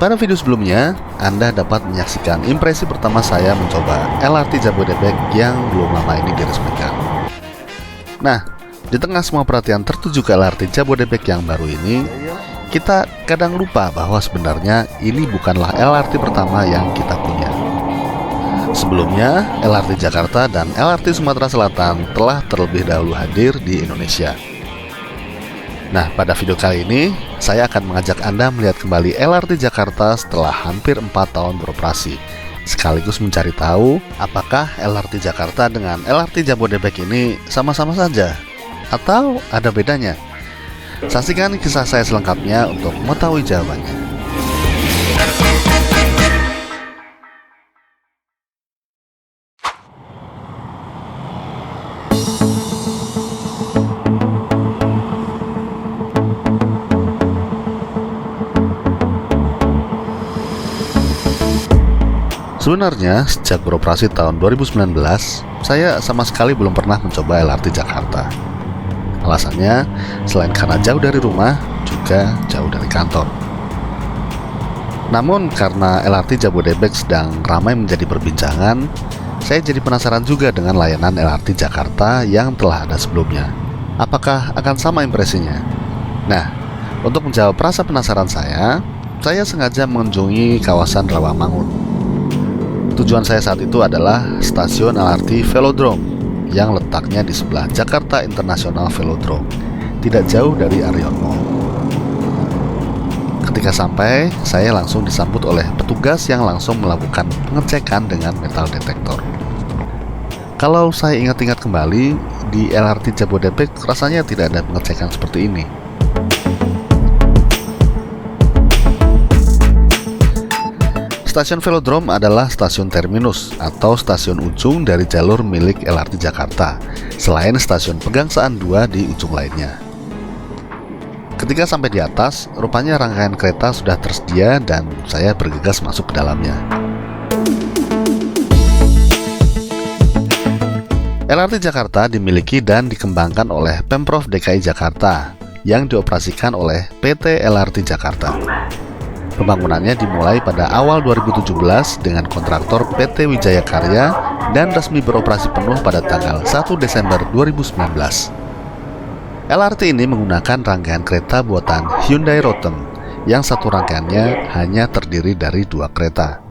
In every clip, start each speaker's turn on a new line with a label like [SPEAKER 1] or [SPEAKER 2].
[SPEAKER 1] Pada video sebelumnya, Anda dapat menyaksikan impresi pertama saya mencoba LRT Jabodebek yang belum lama ini diresmikan. Nah, di tengah semua perhatian tertuju ke LRT Jabodebek yang baru ini, kita kadang lupa bahwa sebenarnya ini bukanlah LRT pertama yang kita punya. Sebelumnya, LRT Jakarta dan LRT Sumatera Selatan telah terlebih dahulu hadir di Indonesia. Nah, pada video kali ini, saya akan mengajak Anda melihat kembali LRT Jakarta setelah hampir 4 tahun beroperasi, sekaligus mencari tahu apakah LRT Jakarta dengan LRT Jabodebek ini sama-sama saja, atau ada bedanya. Saksikan kisah saya selengkapnya untuk mengetahui jawabannya. Sebenarnya, sejak beroperasi tahun 2019, saya sama sekali belum pernah mencoba LRT Jakarta. Alasannya, selain karena jauh dari rumah, juga jauh dari kantor. Namun, karena LRT Jabodebek sedang ramai menjadi perbincangan, saya jadi penasaran juga dengan layanan LRT Jakarta yang telah ada sebelumnya. Apakah akan sama impresinya? Nah, untuk menjawab rasa penasaran saya sengaja mengunjungi kawasan Rawamangun. Tujuan saya saat itu adalah stasiun LRT Velodrome yang letaknya di sebelah Jakarta International Velodrome, tidak jauh dari Arion Mall. Ketika sampai, saya langsung disambut oleh petugas yang langsung melakukan pengecekan dengan metal detektor. Kalau saya ingat-ingat kembali, di LRT Jabodebek rasanya tidak ada pengecekan seperti ini. Stasiun Velodrome adalah stasiun terminus atau stasiun ujung dari jalur milik LRT Jakarta, selain stasiun Pegangsaan 2 di ujung lainnya. Ketika sampai di atas, rupanya rangkaian kereta sudah tersedia dan saya bergegas masuk ke dalamnya. LRT Jakarta dimiliki dan dikembangkan oleh Pemprov DKI Jakarta yang dioperasikan oleh PT LRT Jakarta. Pembangunannya dimulai pada awal 2017 dengan kontraktor PT Wijaya Karya dan resmi beroperasi penuh pada tanggal 1 Desember 2019. LRT ini menggunakan rangkaian kereta buatan Hyundai Rotem yang satu rangkaiannya hanya terdiri dari 2 kereta.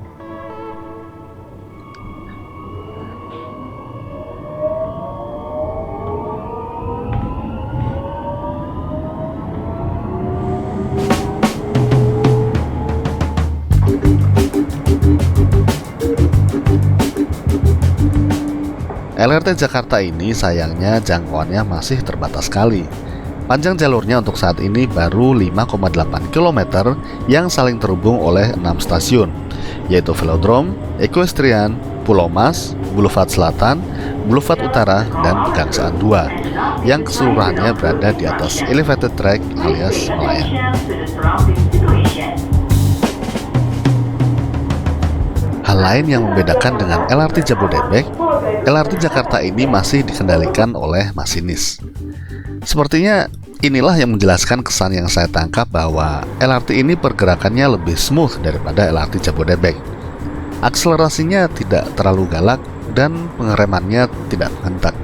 [SPEAKER 1] LRT Jakarta ini sayangnya jangkauannya masih terbatas sekali. Panjang jalurnya untuk saat ini baru 5,8 km yang saling terhubung oleh 6 stasiun, yaitu Velodrome, Equestrian, Pulau Mas, Boulevard Selatan, Boulevard Utara, dan Pegangsaan 2, yang keseluruhannya berada di atas elevated track alias melayang. Hal lain yang membedakan dengan LRT Jabodebek, LRT Jakarta ini masih dikendalikan oleh masinis. Sepertinya inilah yang menjelaskan kesan yang saya tangkap bahwa LRT ini pergerakannya lebih smooth daripada LRT Jabodebek. Akselerasinya tidak terlalu galak dan pengeremannya tidak menghentak.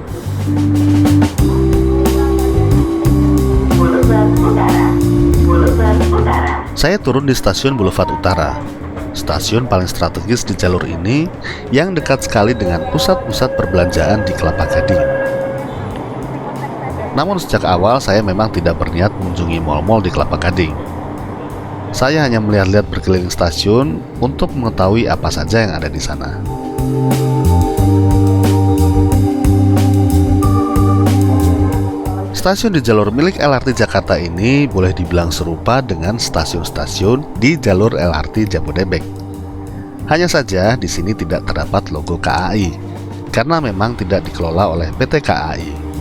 [SPEAKER 1] Saya turun di stasiun Boulevard Utara, stasiun paling strategis di jalur ini yang dekat sekali dengan pusat-pusat perbelanjaan di Kelapa Gading. Namun sejak awal saya memang tidak berniat mengunjungi mal-mal di Kelapa Gading. Saya hanya melihat-lihat berkeliling stasiun untuk mengetahui apa saja yang ada di sana. Stasiun di jalur milik LRT Jakarta ini boleh dibilang serupa dengan stasiun-stasiun di jalur LRT Jabodebek. Hanya saja di sini tidak terdapat logo KAI karena memang tidak dikelola oleh PT KAI.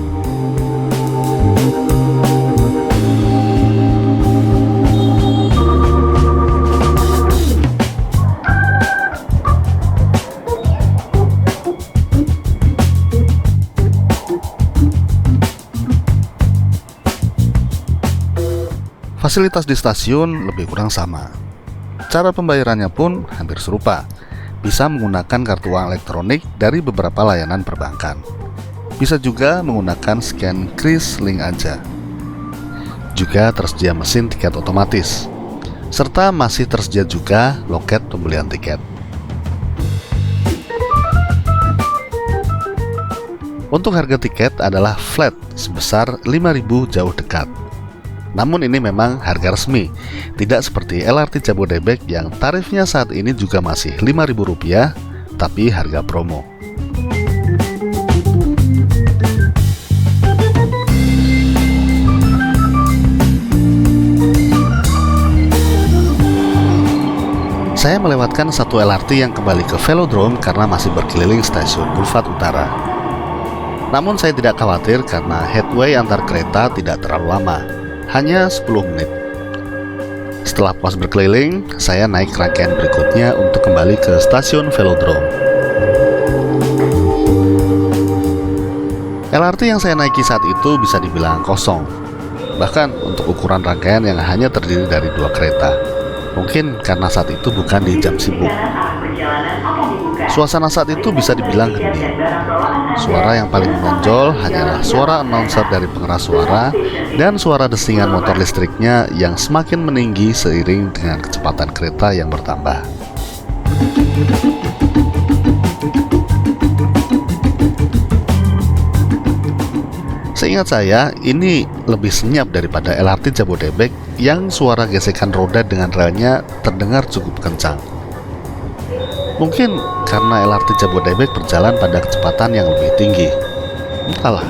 [SPEAKER 1] Fasilitas di stasiun lebih kurang sama. cara pembayarannya pun hampir serupa. Bisa menggunakan kartu uang elektronik dari beberapa layanan perbankan. Bisa juga menggunakan scan kris link aja. Juga tersedia mesin tiket otomatis. Serta masih tersedia juga loket pembelian tiket. Untuk harga tiket adalah flat sebesar 5.000 jauh dekat. Namun ini memang harga resmi, tidak seperti LRT Jabodebek yang tarifnya saat ini juga masih Rp5.000, tapi harga promo. Saya melewatkan satu LRT yang kembali ke Velodrome karena masih berkeliling stasiun Boulevard Utara. Namun saya tidak khawatir karena headway antar kereta tidak terlalu lama, hanya 10 menit. Setelah puas berkeliling, saya naik rangkaian berikutnya untuk kembali ke stasiun Velodrome. LRT yang saya naiki saat itu bisa dibilang kosong, bahkan untuk ukuran rangkaian yang hanya terdiri dari 2 kereta. Mungkin karena saat itu bukan di jam sibuk. Suasana saat itu bisa dibilang hening. Suara yang paling menonjol hanyalah suara announcer dari pengeras suara dan suara desingan motor listriknya yang semakin meninggi seiring dengan kecepatan kereta yang bertambah. Seingat saya, ini lebih senyap daripada LRT Jabodebek yang suara gesekan roda dengan relnya terdengar cukup kencang. Mungkin karena LRT Jabodebek berjalan pada kecepatan yang lebih tinggi. Entahlah.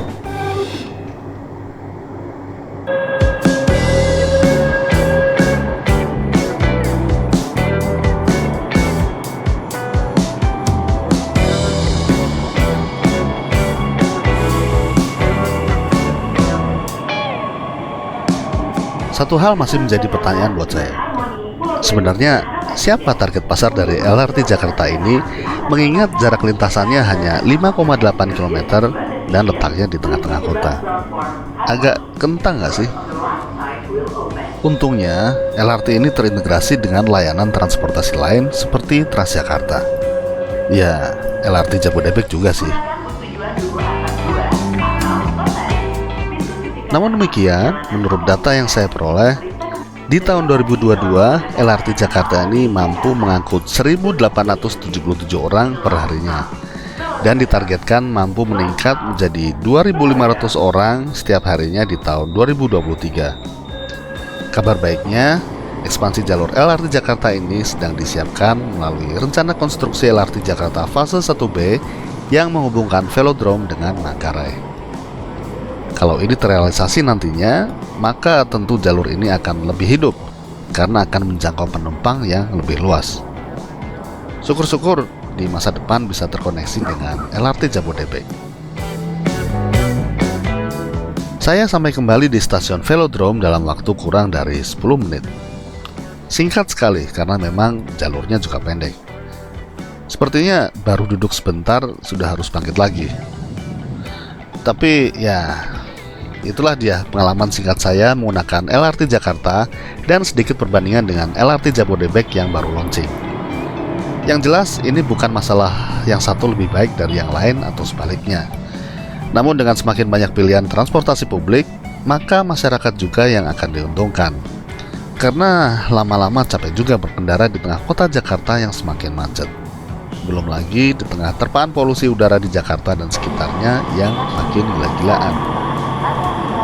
[SPEAKER 1] Satu hal masih menjadi pertanyaan buat saya. Sebenarnya, siapa target pasar dari LRT Jakarta ini, mengingat jarak lintasannya hanya 5,8 km dan letaknya di tengah-tengah kota? Agak kentang nggak sih? Untungnya, LRT ini terintegrasi dengan layanan transportasi lain seperti Transjakarta. Ya, LRT Jabodebek juga sih. Namun demikian, menurut data yang saya peroleh, di tahun 2022, LRT Jakarta ini mampu mengangkut 1.877 orang per harinya dan ditargetkan mampu meningkat menjadi 2.500 orang setiap harinya di tahun 2023. Kabar baiknya, ekspansi jalur LRT Jakarta ini sedang disiapkan melalui rencana konstruksi LRT Jakarta fase 1B yang menghubungkan Velodrome dengan Manggarai. Kalau ini terrealisasi nantinya, maka tentu jalur ini akan lebih hidup karena akan menjangkau penumpang yang lebih luas. Syukur-syukur di masa depan bisa terkoneksi dengan LRT Jabodebek. Saya sampai kembali di stasiun Velodrome dalam waktu kurang dari 10 menit. Singkat sekali karena memang jalurnya juga pendek. Sepertinya baru duduk sebentar sudah harus bangkit lagi. Tapi ya, itulah dia pengalaman singkat saya menggunakan LRT Jakarta dan sedikit perbandingan dengan LRT Jabodebek yang baru launching. Yang jelas ini bukan masalah yang satu lebih baik dari yang lain atau sebaliknya. Namun dengan semakin banyak pilihan transportasi publik, maka masyarakat juga yang akan diuntungkan. Karena lama-lama capek juga berkendara di tengah kota Jakarta yang semakin macet. Belum lagi di tengah terpaan polusi udara di Jakarta dan sekitarnya yang makin gila-gilaan.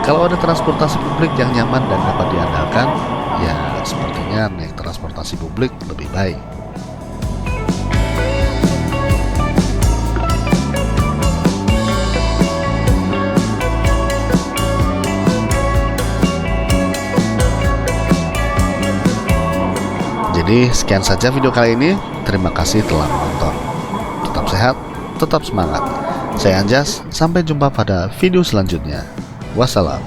[SPEAKER 1] Kalau ada transportasi publik yang nyaman dan dapat diandalkan, ya sepertinya naik transportasi publik lebih baik. Jadi sekian saja video kali ini. Terima kasih telah menonton. Tetap sehat, tetap semangat. Saya Anjas, sampai jumpa pada video selanjutnya. Wassalam.